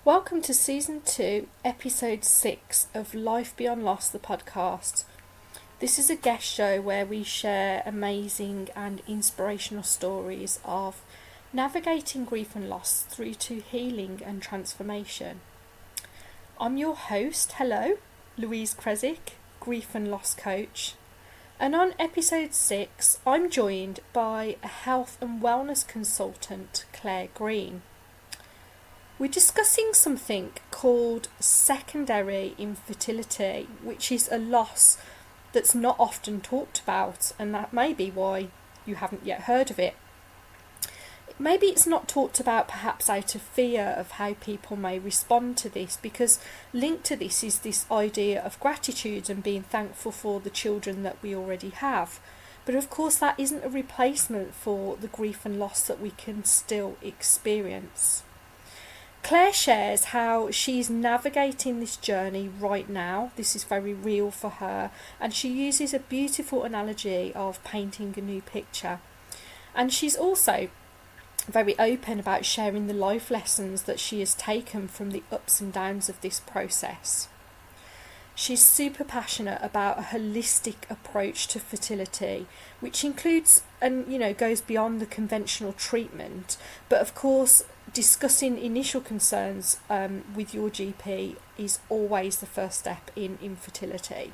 Welcome to Season 2, Episode 6 of Life Beyond Loss, the podcast. This is a guest show where we share amazing and inspirational stories of navigating grief and loss through to healing and transformation. I'm your host, Louise Kresick, grief and loss coach. And on Episode 6, I'm joined by a health and wellness consultant, Clare Green. We're discussing something called secondary infertility, which is a loss that's not often talked about, and that may be why you haven't yet heard of it. Maybe it's not talked about perhaps out of fear of how people may respond to this, because linked to this is this idea of gratitude and being thankful for the children that we already have. But of course that isn't a replacement for the grief and loss that we can still experience. Claire shares how she's navigating this journey right now. This is very real for her, and she uses a beautiful analogy of painting a new picture. And she's also very open about sharing the life lessons that she has taken from the ups and downs of this process. She's super passionate about a holistic approach to fertility, which includes and goes beyond the conventional treatment, but of course discussing initial concerns with your GP is always the first step in infertility.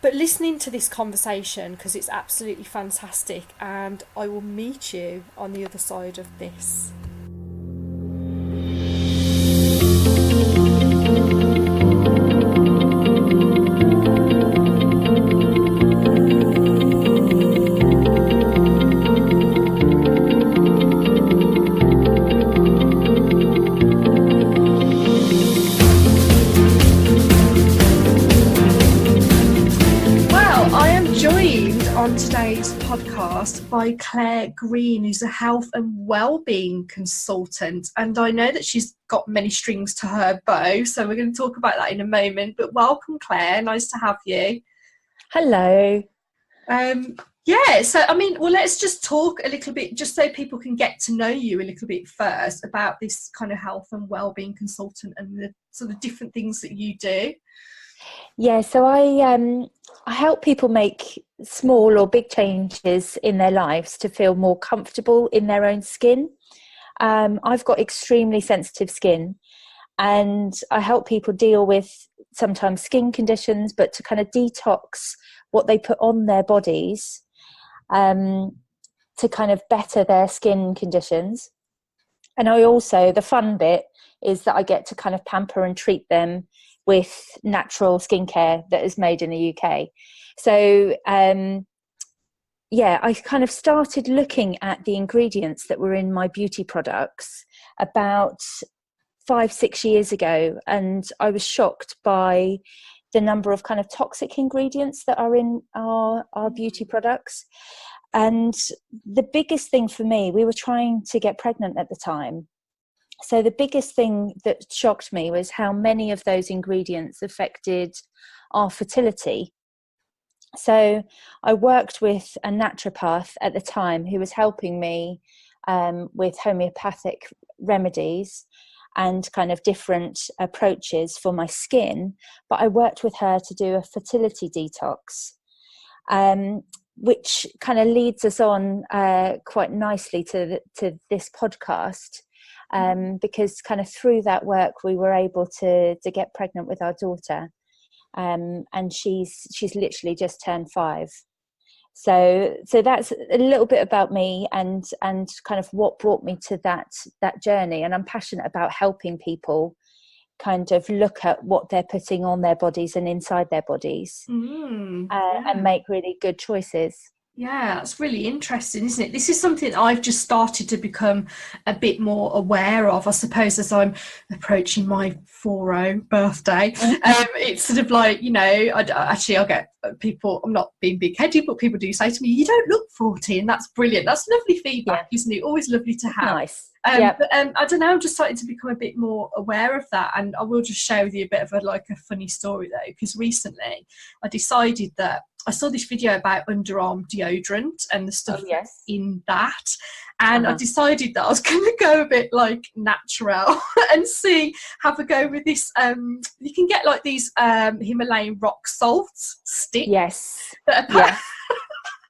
But listening to this conversation, because it's absolutely fantastic, and I will meet you on the other side of this. On today's podcast by Clare Green, who's a health and wellbeing consultant, and I know that she's got many strings to her bow, so we're going to talk about that in a moment. But welcome, Clare, nice to have you. Hello. Let's just talk a little bit, just so people can get to know you a little bit first, about this kind of health and wellbeing consultant and the sort of different things that you do. Yeah, so I help people make small or big changes in their lives to feel more comfortable in their own skin. I've got extremely sensitive skin, and I help people deal with sometimes skin conditions, but to kind of detox what they put on their bodies to kind of better their skin conditions. And the fun bit is that I get to kind of pamper and treat them with natural skincare that is made in the UK. So, I kind of started looking at the ingredients that were in my beauty products about 5-6 years ago, and I was shocked by the number of kind of toxic ingredients that are in our beauty products. And the biggest thing for me, we were trying to get pregnant at the time. So the biggest thing that shocked me was how many of those ingredients affected our fertility. So I worked with a naturopath at the time who was helping me with homeopathic remedies and kind of different approaches for my skin. But I worked with her to do a fertility detox, which kind of leads us on quite nicely to this podcast. Because kind of through that work we were able to get pregnant with our daughter, and she's literally just turned 5. So that's a little bit about me and kind of what brought me to that journey. And I'm passionate about helping people kind of look at what they're putting on their bodies and inside their bodies, and make really good choices. Yeah, that's really interesting, isn't it? This is something I've just started to become a bit more aware of, I suppose, as I'm approaching my 40 birthday. It's sort of like, I'll get people, I'm not being big-headed, but people do say to me, you don't look 40, and that's brilliant. That's lovely feedback, isn't it? Always lovely to have. Nice. But I don't know, I'm just starting to become a bit more aware of that, and I will just share with you a bit of a funny story though, because recently I decided that I saw this video about underarm deodorant and the stuff Oh yes. in that, and I decided that I was going to go a bit like natural and have a go with this. You can get like these Himalayan rock salt sticks. Yes. That are Yes.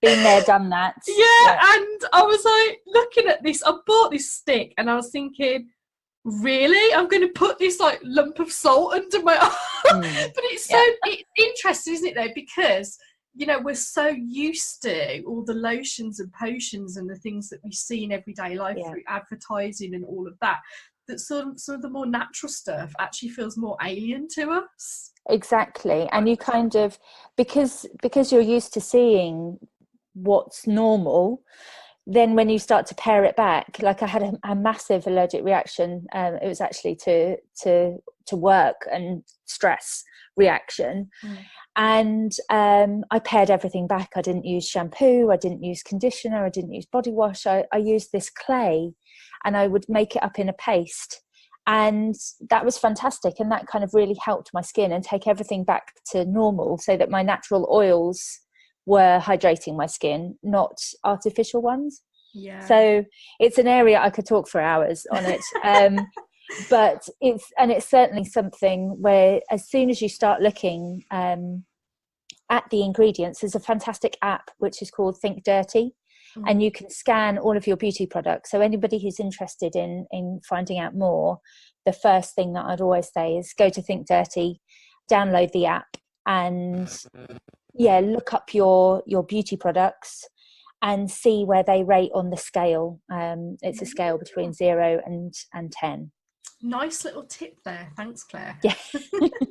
Been there, done that. Yeah, and I was like looking at this. I bought this stick, and I was thinking, really, I'm going to put this like lump of salt under my arm. But it's it's interesting, isn't it, though, because we're so used to all the lotions and potions and the things that we see in everyday life through advertising and all of that, that some of the more natural stuff actually feels more alien to us. Exactly. And you kind of, because you're used to seeing what's normal, then when you start to pare it back, like I had a massive allergic reaction. It was actually to work and stress reaction. And I pared everything back. I didn't use shampoo, I didn't use conditioner, I didn't use body wash. I used this clay, and I would make it up in a paste, and that was fantastic. And that kind of really helped my skin and take everything back to normal, so that my natural oils were hydrating my skin, not artificial ones. Yeah. So it's an area I could talk for hours on it. But it's certainly something where, as soon as you start looking at the ingredients, there's a fantastic app which is called Think Dirty, and you can scan all of your beauty products. So anybody who's interested in finding out more, the first thing that I'd always say is go to Think Dirty, download the app, and look up your beauty products and see where they rate on the scale. It's a scale between 0 and 10. Nice little tip there. Thanks, Claire. Yeah.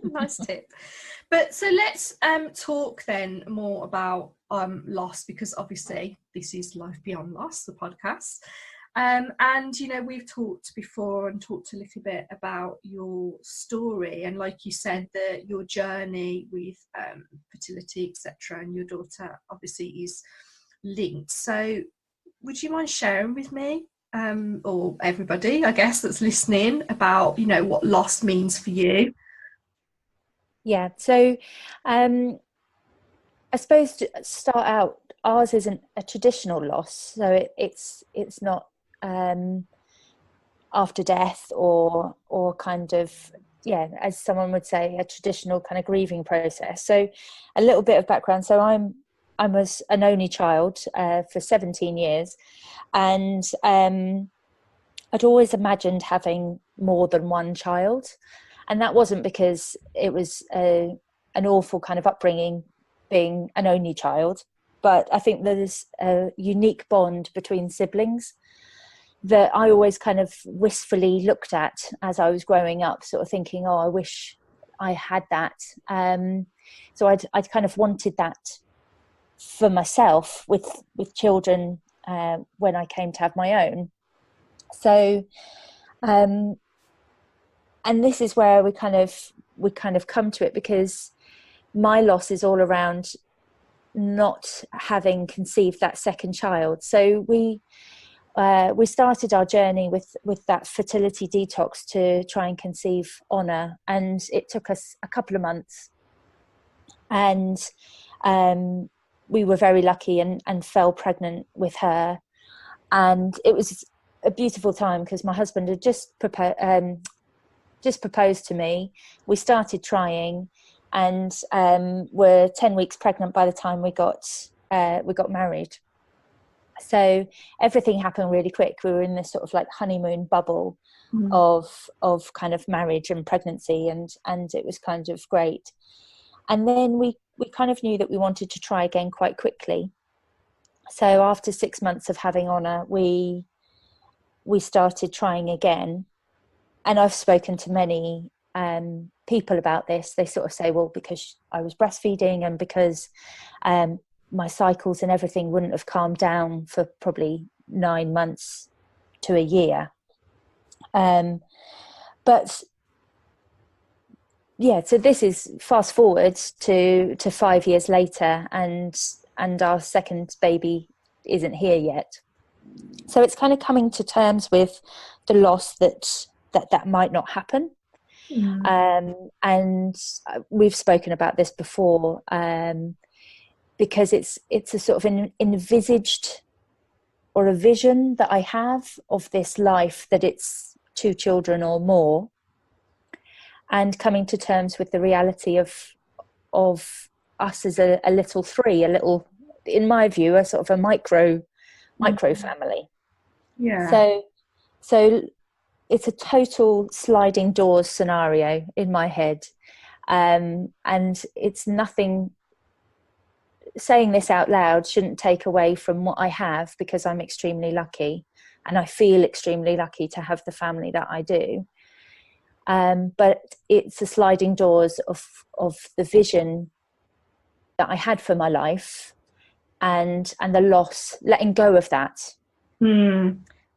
Nice tip. But so let's talk then more about loss, because obviously this is Life Beyond Loss, the podcast. And we've talked before and talked a little bit about your story, and like you said, that your journey with fertility, etc., and your daughter obviously is linked. So would you mind sharing with me, or everybody, I guess, that's listening, about what loss means for you? Yeah, so I suppose to start out, ours isn't a traditional loss, so it's not after death or kind of, as someone would say, a traditional kind of grieving process. So a little bit of background. So I was an only child for 17 years, and I'd always imagined having more than one child, and that wasn't because it was an awful kind of upbringing being an only child, but I think there's a unique bond between siblings that I always kind of wistfully looked at as I was growing up, sort of thinking, oh, I wish I had that. So I'd kind of wanted that for myself with children when I came to have my own. So, and this is where we kind of come to it, because my loss is all around not having conceived that second child. So we started our journey with that fertility detox to try and conceive Honor, and it took us a couple of months, and we were very lucky and fell pregnant with her. And it was a beautiful time, because my husband had just proposed to me. We started trying, and were 10 weeks pregnant by the time we got married. So everything happened really quick. We were in this sort of like honeymoon bubble of kind of marriage and pregnancy, and it was kind of great. And then we kind of knew that we wanted to try again quite quickly. So after 6 months of having Honor, we started trying again. And I've spoken to many people about this. They sort of say, well, because I was breastfeeding and because my cycles and everything wouldn't have calmed down for probably 9 months to a year. But yeah, so this is fast forward to 5 years later, and our second baby isn't here yet. So it's kind of coming to terms with the loss that might not happen. And we've spoken about this before, because it's a sort of an envisaged or a vision that I have of this life, that it's 2 children or more, and coming to terms with the reality of us as a little 3, a little, in my view, a sort of a micro family. Yeah. So it's a total sliding doors scenario in my head, and it's nothing. Saying this out loud shouldn't take away from what I have, because I'm extremely lucky, and I feel extremely lucky to have the family that I do. But it's a sliding doors of the vision that I had for my life, and the loss, letting go of that.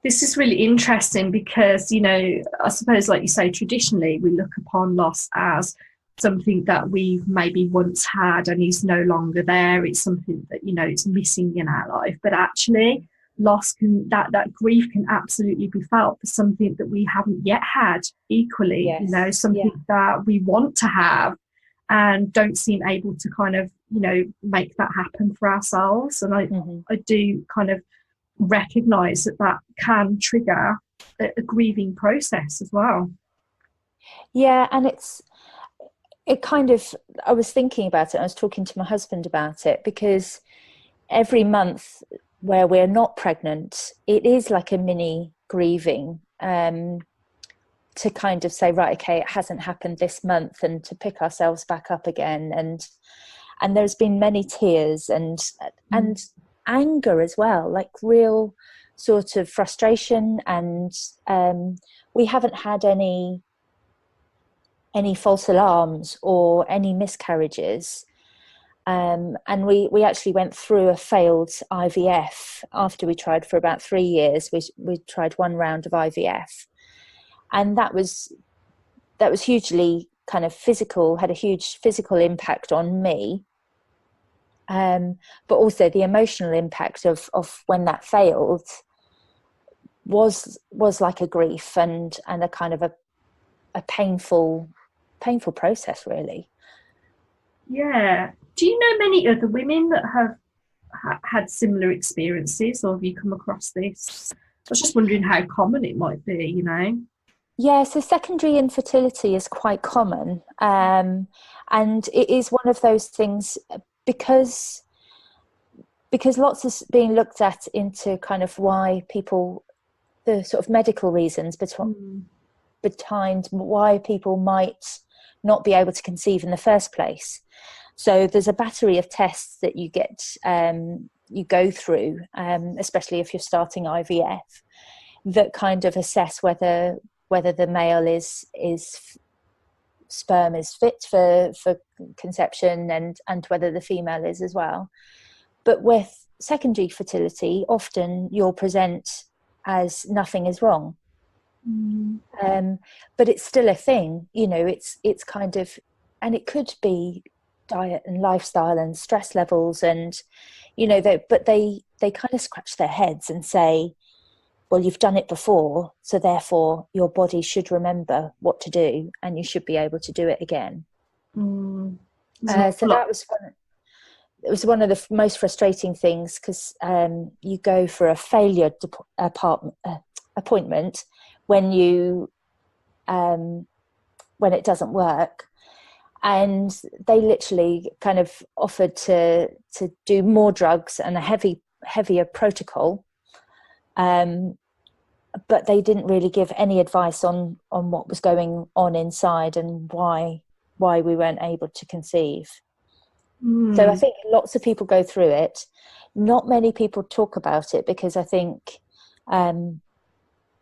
This is really interesting because, you know, I suppose, like you say, traditionally we look upon loss as something that we've maybe once had and is no longer there. It's something that, you know, it's missing in our life. But actually, loss can, that grief can absolutely be felt for something that we haven't yet had equally. Yes. You know, something that we want to have and don't seem able to kind of, you know, make that happen for ourselves. And I do kind of recognize that can trigger a grieving process as well. Yeah, and it kind of, I was thinking about it, I was talking to my husband about it, because every month where we're not pregnant, it is like a mini grieving, to kind of say, right, okay, it hasn't happened this month, and to pick ourselves back up again. And there's been many tears and anger as well, like real sort of frustration. And we haven't had any false alarms or any miscarriages. And we actually went through a failed IVF after we tried for about 3 years. We tried 1 round of IVF, and that was hugely kind of physical, had a huge physical impact on me. But also the emotional impact of when that failed was like a grief and a kind of a painful process, really. Yeah. Do you know many other women that have had similar experiences, or have you come across this? I was just wondering how common it might be, you know? Yeah, so secondary infertility is quite common, and it is one of those things, because lots is being looked at into kind of why people, the sort of medical reasons behind why people might not be able to conceive in the first place. So there's a battery of tests that you get, you go through, especially if you're starting IVF, that kind of assess whether the male is sperm is fit for conception, and whether the female is as well. But with secondary fertility, often you'll present as nothing is wrong. But it's still a thing, you know. It's kind of, and it could be diet and lifestyle and stress levels, and you know, they kind of scratch their heads and say, well, you've done it before, so therefore your body should remember what to do, and you should be able to do it again. So that was one of the most frustrating things, because you go for a failure appointment when it doesn't work, and they literally kind of offered to do more drugs and a heavier protocol, but they didn't really give any advice on what was going on inside and why we weren't able to conceive. So I think lots of people go through it. Not many people talk about it, because I think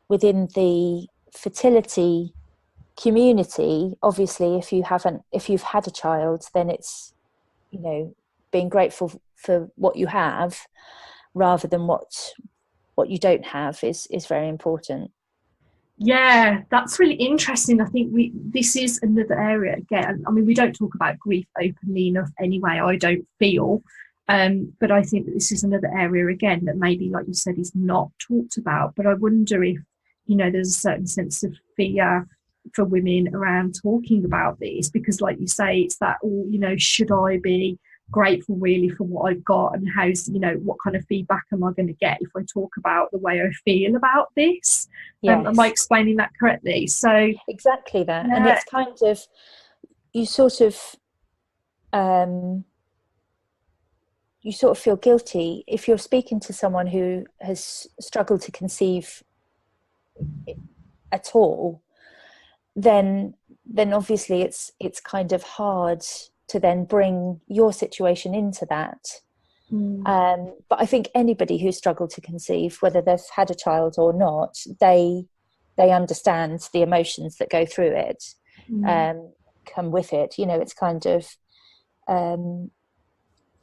within the fertility community, obviously, if you've had a child, then it's, you know, being grateful for what you have rather than what you don't have is very important. Yeah, that's really interesting. I think this is another area again. I mean, we don't talk about grief openly enough anyway, I don't feel. But I think that this is another area again that maybe, like you said, is not talked about. But I wonder if, you know, there's a certain sense of fear for women around talking about this, because like you say, it's that, oh, you know, should I be grateful really for what I've got, and how's, you know, what kind of feedback am I going to get if I talk about the way I feel about this. Am I Yes, explaining that correctly? So exactly that. And yeah. it's kind of, you sort of you sort of feel guilty if you're speaking to someone who has struggled to conceive at all. Then obviously it's kind of hard to then bring your situation into that. But I think anybody who's struggled to conceive, whether they've had a child or not, they understand the emotions that go through it, come with it. You know, it's kind of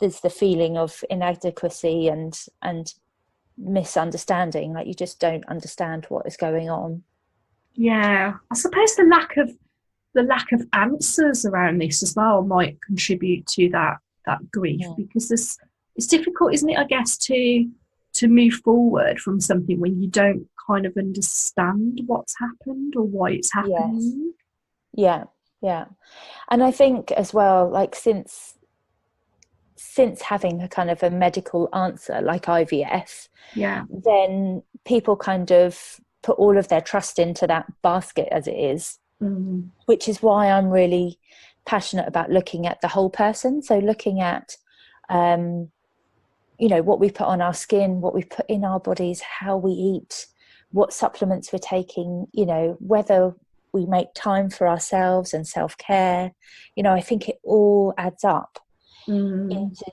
there's the feeling of inadequacy and misunderstanding, like you just don't understand what is going on. Yeah, I suppose the lack of answers around this as well might contribute to that grief, because it's difficult, isn't it, I guess, to move forward from something when you don't kind of understand what's happened or why it's happening. Yes. Yeah. And I think as well, like since having a kind of a medical answer like IVF, then people kind of put all of their trust into that basket as it is, which is why I'm really passionate about looking at the whole person. So looking at, you know, what we put on our skin, what we put in our bodies, how we eat, what supplements we're taking, you know, whether we make time for ourselves and self-care. You know, I think it all adds up into,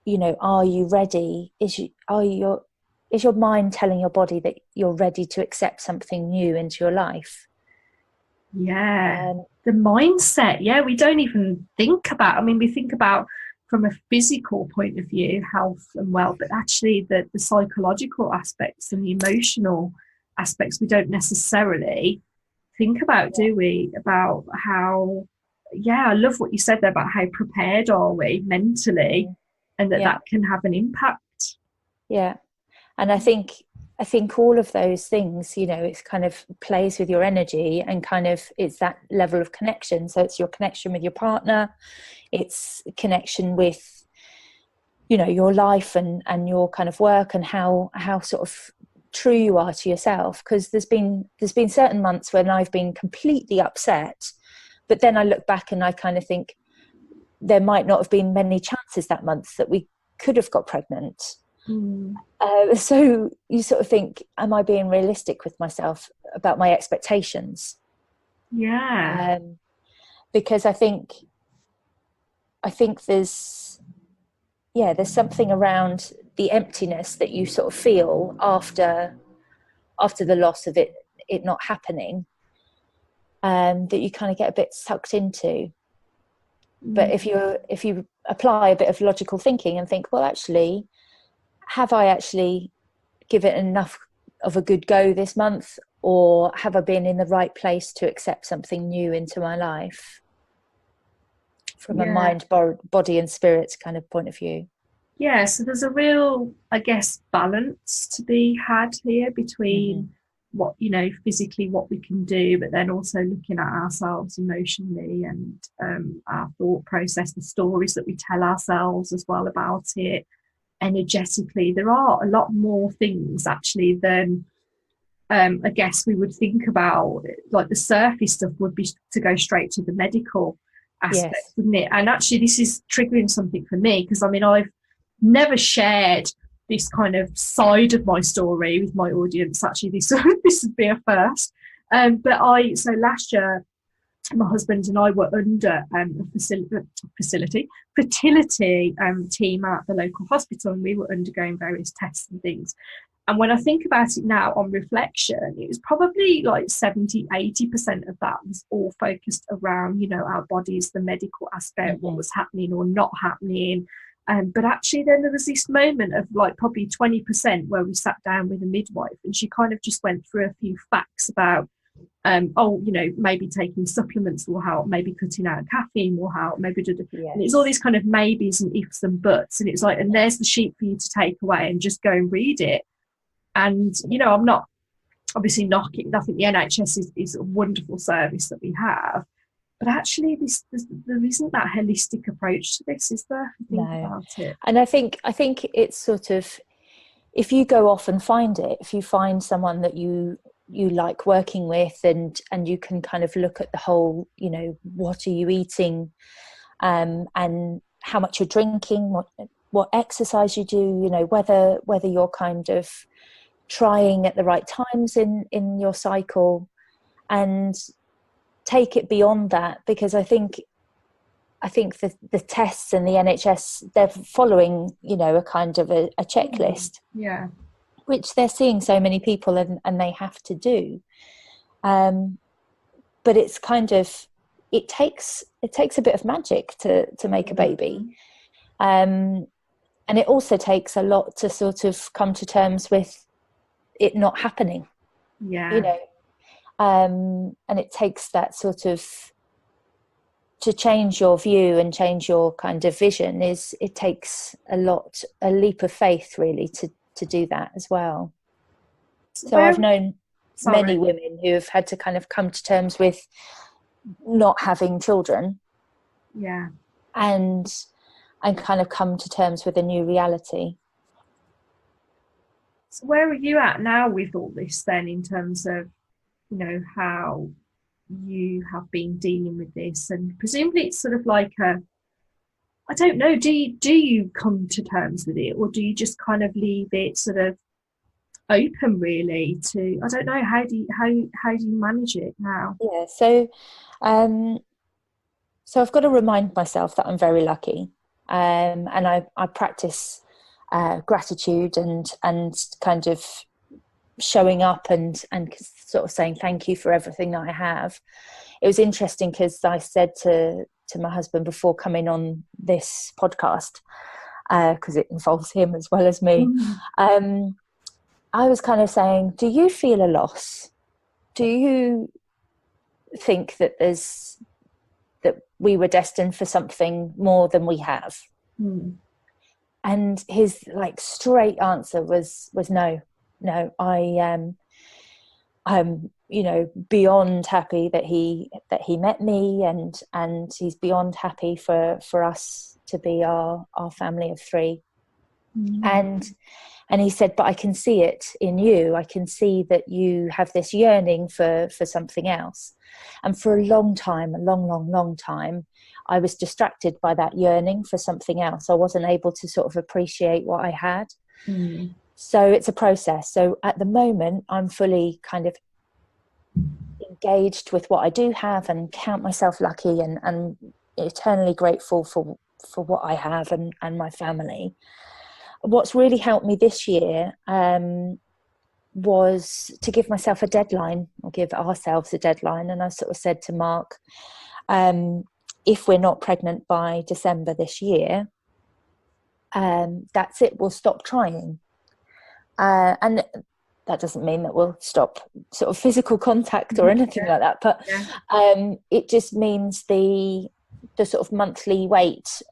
you know, are you ready? Is your mind telling your body that you're ready to accept something new into your life? The mindset, we don't even think about, I mean, we think about from a physical point of view, health and wealth, but actually the psychological aspects and the emotional aspects we don't necessarily think about, do we? About how, I love what you said there about how prepared are we mentally, and that can have an impact. And I think all of those things, you know, it's kind of plays with your energy, and kind of it's that level of connection. So it's your connection with your partner, it's connection with, you know, your life and your kind of work, and how sort of true you are to yourself. Because there's been certain months when I've been completely upset, but then I look back and I kind of think there might not have been many chances that month that we could have got pregnant. So you sort of think, am I being realistic with myself about my expectations? Because I think there's something around the emptiness that you sort of feel after the loss of it not happening, that you kind of get a bit sucked into. But if you apply a bit of logical thinking and think, well, actually, have I actually given enough of a good go this month, or have I been in the right place to accept something new into my life from a mind, body and spirit kind of point of view? So there's a real, I guess, balance to be had here between what, you know, physically what we can do, but then also looking at ourselves emotionally and our thought process, the stories that we tell ourselves as well about it. Energetically, there are a lot more things actually than I guess we would think about. Like the surface stuff would be to go straight to the medical aspect, wouldn't it? And actually this is triggering something for me, because I mean, I've never shared this kind of side of my story with my audience. Actually, this would be a first. But last year, my husband and I were under a fertility team at the local hospital, and we were undergoing various tests and things. And when I think about it now on reflection, it was probably like 70-80% of that was all focused around, you know, our bodies, the medical aspect, what was happening or not happening. But actually then there was this moment of like probably 20% where we sat down with a midwife, and she kind of just went through a few facts about you know, maybe taking supplements will help, maybe cutting out caffeine will help, maybe and it's all these kind of maybes and ifs and buts, and it's like, and there's the sheet for you to take away and just go and read it. And you know, I'm not obviously knocking, I think the NHS is a wonderful service that we have, But actually, there isn't that holistic approach to this, is there? If you think No. about it. And I think it's sort of, if you go off and find it, if you find someone that you like working with, and you can kind of look at the whole, you know, what are you eating, and how much you're drinking, what exercise you do, you know, whether you're kind of trying at the right times in your cycle, and take it beyond that, because I think the tests and the NHS, they're following, you know, a kind of a checklist, Yeah, which they're seeing so many people, and they have to do. But it's kind of, it takes a bit of magic to make a baby. And it also takes a lot to sort of come to terms with it not happening. Yeah. You know, and it takes that sort of, to change your view and change your kind of vision, it takes a leap of faith really to do that as well. So I've known many women who have had to kind of come to terms with not having children. Yeah. And kind of come to terms with a new reality. So where are you at now with all this then, in terms of, you know, how you have been dealing with this? And presumably it's sort of like I don't know, do you come to terms with it, or do you just kind of leave it sort of open really to, I don't know, how do you manage it now? Yeah, so I've got to remind myself that I'm very lucky, and I practice gratitude and kind of showing up and sort of saying thank you for everything that I have. It was interesting because I said to my husband before coming on this podcast, because it involves him as well as me, I was kind of saying, do you feel a loss? Do you think that we were destined for something more than we have? And his like straight answer was no. I'm, you know, beyond happy that he met me, and he's beyond happy for us to be our family of 3. And he said, but I can see it in you. I can see that you have this yearning for something else. And for a long time, I was distracted by that yearning for something else. I wasn't able to sort of appreciate what I had. So it's a process. So at the moment, I'm fully kind of engaged with what I do have, and count myself lucky and eternally grateful for what I have and my family. What's really helped me this year was to give myself a deadline, or give ourselves a deadline. And I sort of said to Mark, if we're not pregnant by December this year, that's it, we'll stop trying. And that doesn't mean that we'll stop sort of physical contact or anything like that, but it just means the sort of monthly wait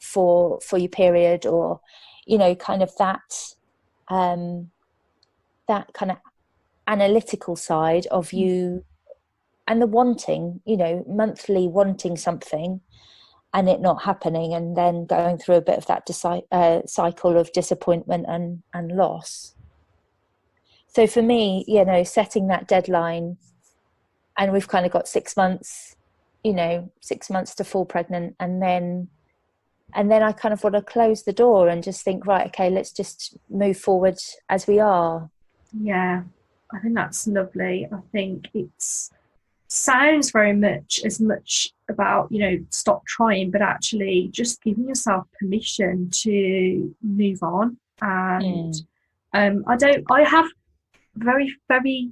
for your period, or, you know, kind of that kind of analytical side of you, and the wanting, you know, monthly wanting something and it not happening, and then going through a bit of that cycle of disappointment and loss. So for me, you know, setting that deadline, and we've kind of got 6 months, you know, 6 months to fall pregnant, and then I kind of want to close the door and just think, right, okay, let's just move forward as we are. Yeah, I think that's lovely. I think it's sounds very much about, you know, stop trying, but actually just giving yourself permission to move on. And I have very, very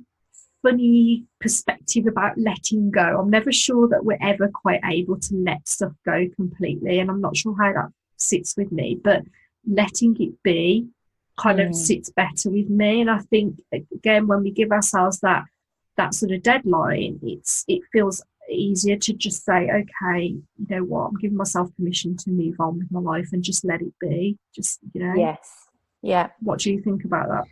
funny perspective about letting go. I'm never sure that we're ever quite able to let stuff go completely, and I'm not sure how that sits with me, but letting it be kind of sits better with me. And I think, again, when we give ourselves that sort of deadline, it feels easier to just say, okay, you know what, I'm giving myself permission to move on with my life and just let it be. Just, you know. Yes. Yeah. What do you think about that?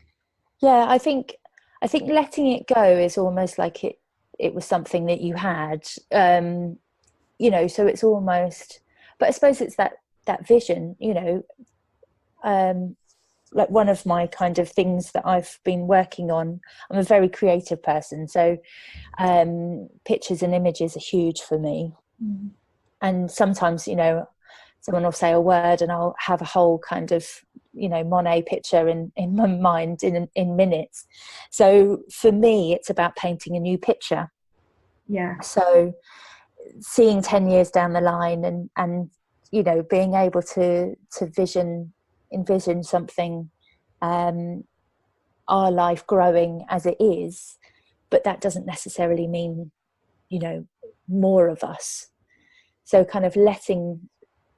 Yeah, I think letting it go is almost like it it was something that you had, you know, so it's almost, but I suppose it's that vision, you know, like one of my kind of things that I've been working on. I'm a very creative person, so pictures and images are huge for me. And sometimes, you know, someone will say a word and I'll have a whole kind of, you know, Monet picture in my mind in minutes. So for me, it's about painting a new picture. Yeah. So seeing 10 years down the line and you know, being able to envision something, our life growing as it is, but that doesn't necessarily mean, you know, more of us. So kind of letting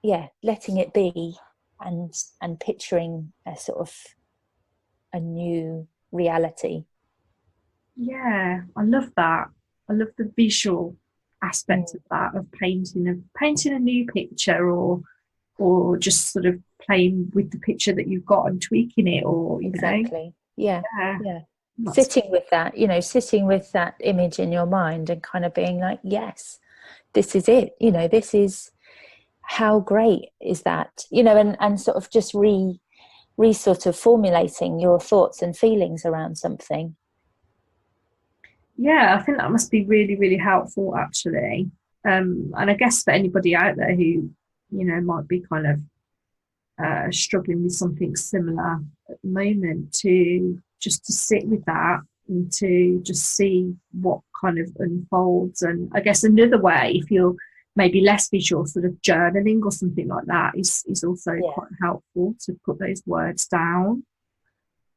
it be, and picturing a sort of a new reality. Yeah, I love that. I love the visual aspect of that, of painting a new picture, or just sort of playing with the picture that you've got and tweaking it, or you Exactly. know. Yeah. Sitting with that, you know, sitting with that image in your mind and kind of being like, yes, this is it, you know, this is, how great is that, you know, and sort of just re sort of formulating your thoughts and feelings around something. Yeah, I think that must be really, really helpful, actually. And I guess for anybody out there who, you know, might be kind of struggling with something similar at the moment, to sit with that and to just see what kind of unfolds. And I guess another way, if you're maybe less visual, sort of journaling or something like that is also quite helpful, to put those words down.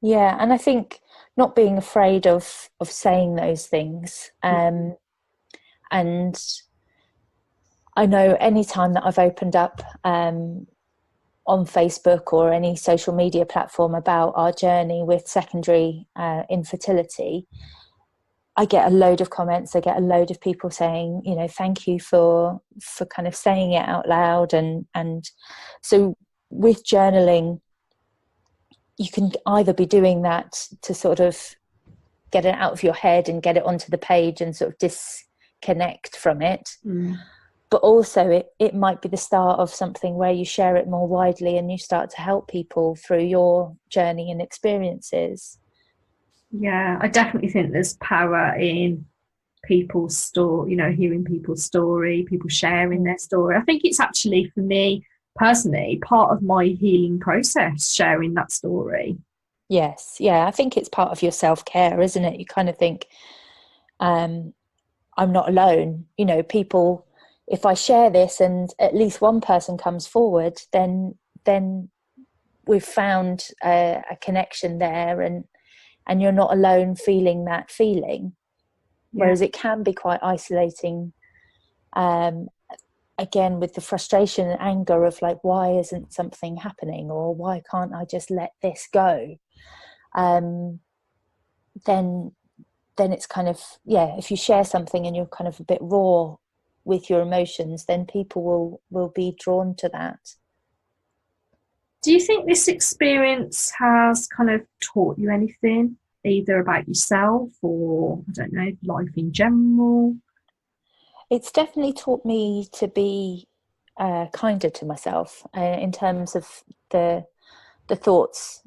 Yeah, and I think not being afraid of saying those things. And I know any time that I've opened up on Facebook or any social media platform about our journey with secondary infertility, I get a load of comments. I get a load of people saying, you know, thank you for kind of saying it out loud. And so with journaling, you can either be doing that to sort of get it out of your head and get it onto the page and sort of disconnect from it. But also it might be the start of something where you share it more widely and you start to help people through your journey and experiences. Yeah, I definitely think there's power in people's story, you know, hearing people's story, people sharing their story. I think it's actually, for me personally, part of my healing process, sharing that story. Yes, yeah, I think it's part of your self-care, isn't it? You kind of think, I'm not alone. You know, people, if I share this and at least one person comes forward, then we've found a connection there, and you're not alone feeling that feeling. Whereas it can be quite isolating, again, with the frustration and anger of like, why isn't something happening, or why can't I just let this go? Then it's kind of, if you share something and you're kind of a bit raw with your emotions, then people will be drawn to that. Do you think this experience has kind of taught you anything, either about yourself or, I don't know, life in general? It's definitely taught me to be kinder to myself, in terms of the thoughts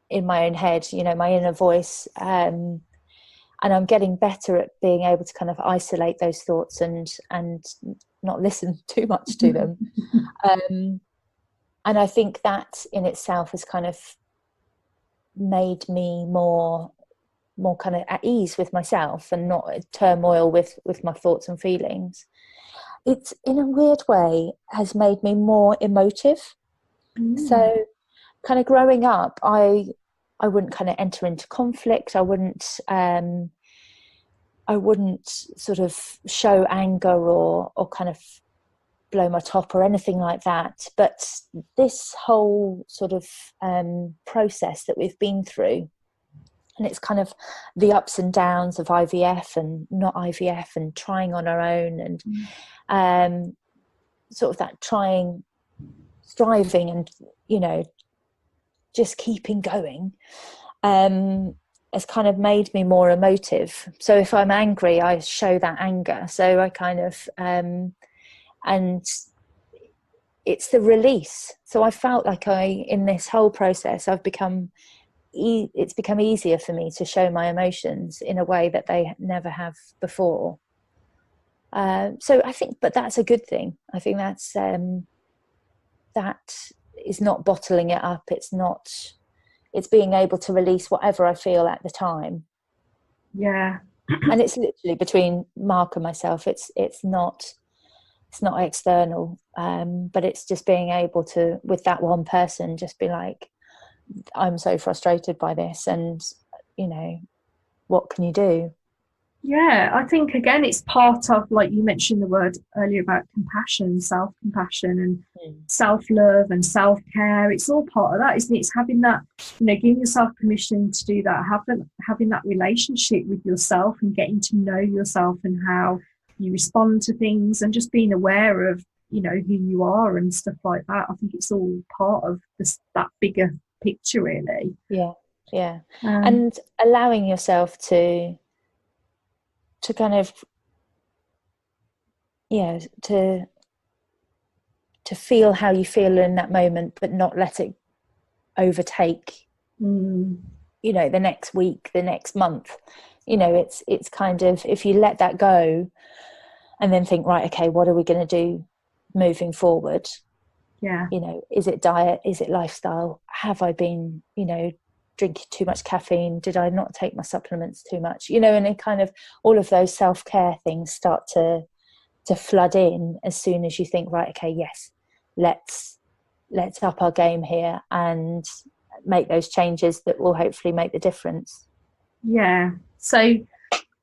in my own head, you know, my inner voice. And I'm getting better at being able to kind of isolate those thoughts and not listen too much to them. And I think that in itself has kind of made me more kind of at ease with myself and not turmoil with my thoughts and feelings. It's, in a weird way, has made me more emotive. So kind of growing up, I wouldn't kind of enter into conflict. I wouldn't sort of show anger or kind of blow my top or anything like that. But this whole sort of process that we've been through, and it's kind of the ups and downs of IVF and not IVF and trying on our own, and sort of that striving and, you know, just keeping going. has kind of made me more emotive. So if I'm angry, I show that anger. So I kind of, and it's the release. So I felt like in this whole process, it's become easier for me to show my emotions in a way that they never have before. So I think, but that's a good thing. I think that's, that is not bottling it up. It's being able to release whatever I feel at the time. Yeah. And it's literally between Mark and myself. It's not external, but it's just being able to, with that one person, just be like, I'm so frustrated by this, and what can you do? Yeah, I think again it's part of, like you mentioned the word earlier about compassion, self-compassion and self-love and self-care. It's all part of that, isn't it? It's having that, giving yourself permission to do that, having that relationship with yourself and getting to know yourself and how you respond to things, and just being aware of, who you are and stuff like that. I think it's all part of that bigger picture, really. Yeah. And allowing yourself to kind of, to feel how you feel in that moment, but not let it overtake the next week, the next month. It's kind of, if you let that go and then think, right, okay, what are we going to do moving forward? Yeah. Is it diet? Is it lifestyle? Have I been, drinking too much caffeine? Did I not take my supplements too much? And it kind of, all of those self-care things start to flood in as soon as you think, right, okay, yes, let's up our game here and make those changes that will hopefully make the difference. Yeah. So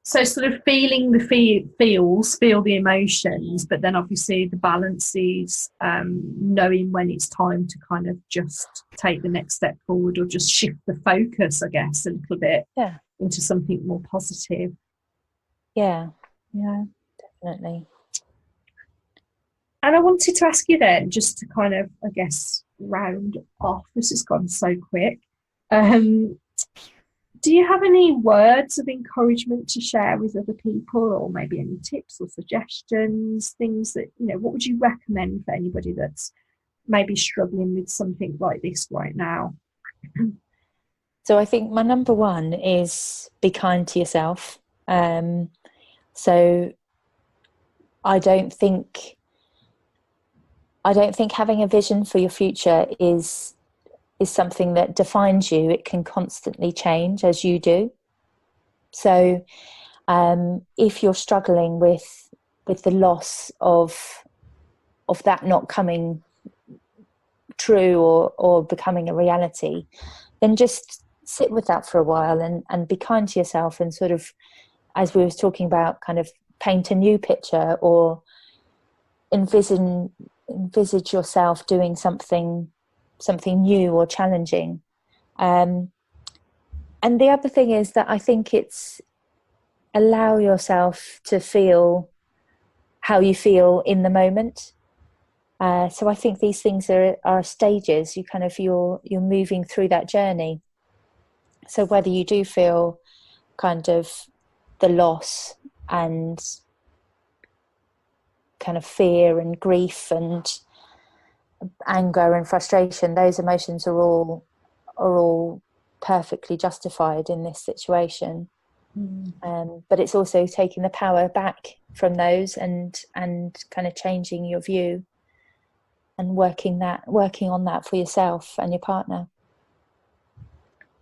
sort of feeling the feel the emotions, but then obviously the balance is knowing when it's time to kind of just take the next step forward, or just shift the focus, I guess, a little bit into something more positive. Yeah, definitely. And I wanted to ask you then, just to kind of, I guess, round off, this has gone so quick. Do you have any words of encouragement to share with other people, or maybe any tips or suggestions, things that, what would you recommend for anybody that's maybe struggling with something like this right now? So I think my number one is be kind to yourself. So I don't think having a vision for your future is something that defines you. It can constantly change as you do. So if you're struggling with the loss of that not coming true or becoming a reality, then just sit with that for a while and be kind to yourself, and sort of, as we were talking about, kind of paint a new picture, or envisage yourself doing something new or challenging. And the other thing is that I think it's allow yourself to feel how you feel in the moment. So I think these things are stages. You're moving through that journey. So whether you do feel kind of the loss and kind of fear and grief and anger and frustration, those emotions are all perfectly justified in this situation. But it's also taking the power back from those and kind of changing your view and working on that for yourself and your partner.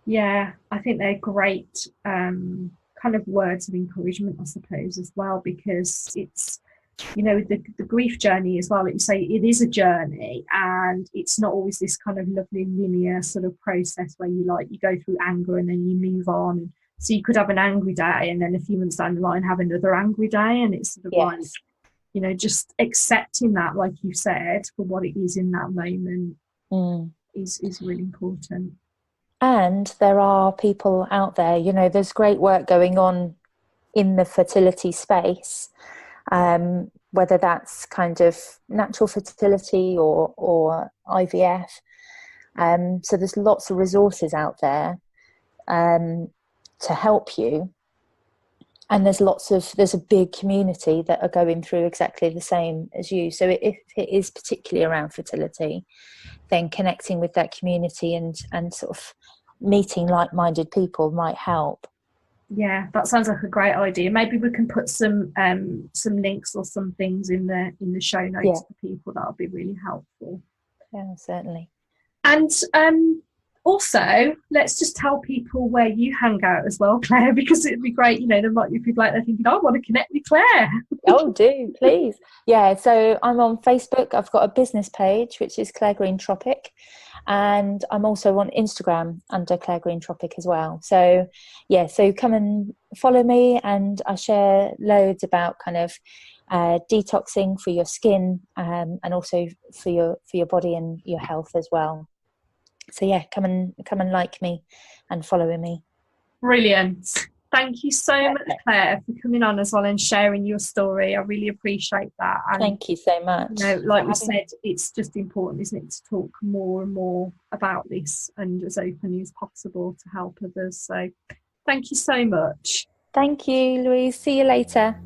Yeah, I think they're great kind of words of encouragement, I suppose, as well, because it's, the grief journey as well, like you say, it is a journey, and it's not always this kind of lovely linear sort of process where you go through anger and then you move on. So you could have an angry day and then a few months down the line have another angry day, and it's sort of like, just accepting that, like you said, for what it is in that moment is really important. And there are people out there, there's great work going on in the fertility space, whether that's kind of natural fertility or IVF. So there's lots of resources out there to help you. And there's a big community that are going through exactly the same as you. So if it is particularly around fertility, then connecting with that community and sort of meeting like-minded people might help. Yeah, that sounds like a great idea. Maybe we can put some links or some things in the show notes for people. That would be really helpful. Yeah, certainly. And also, let's just tell people where you hang out as well, Claire, because it'd be great. You know, there might be people out there thinking, I want to connect with Claire. Oh, do, please. Yeah, so I'm on Facebook. I've got a business page, which is Clare Green Tropic. And I'm also on Instagram under Clare Green Tropic as well. So, yeah, so come and follow me. And I share loads about kind of detoxing for your skin and also for your body and your health as well. So yeah, come and like me and follow me. Brilliant. Thank you so much, Claire, for coming on as well and sharing your story. I really appreciate that. And, thank you so much. You know, like we said, it's just important, isn't it, to talk more and more about this and as openly as possible to help others. So thank you so much. Thank you, Louise. See you later.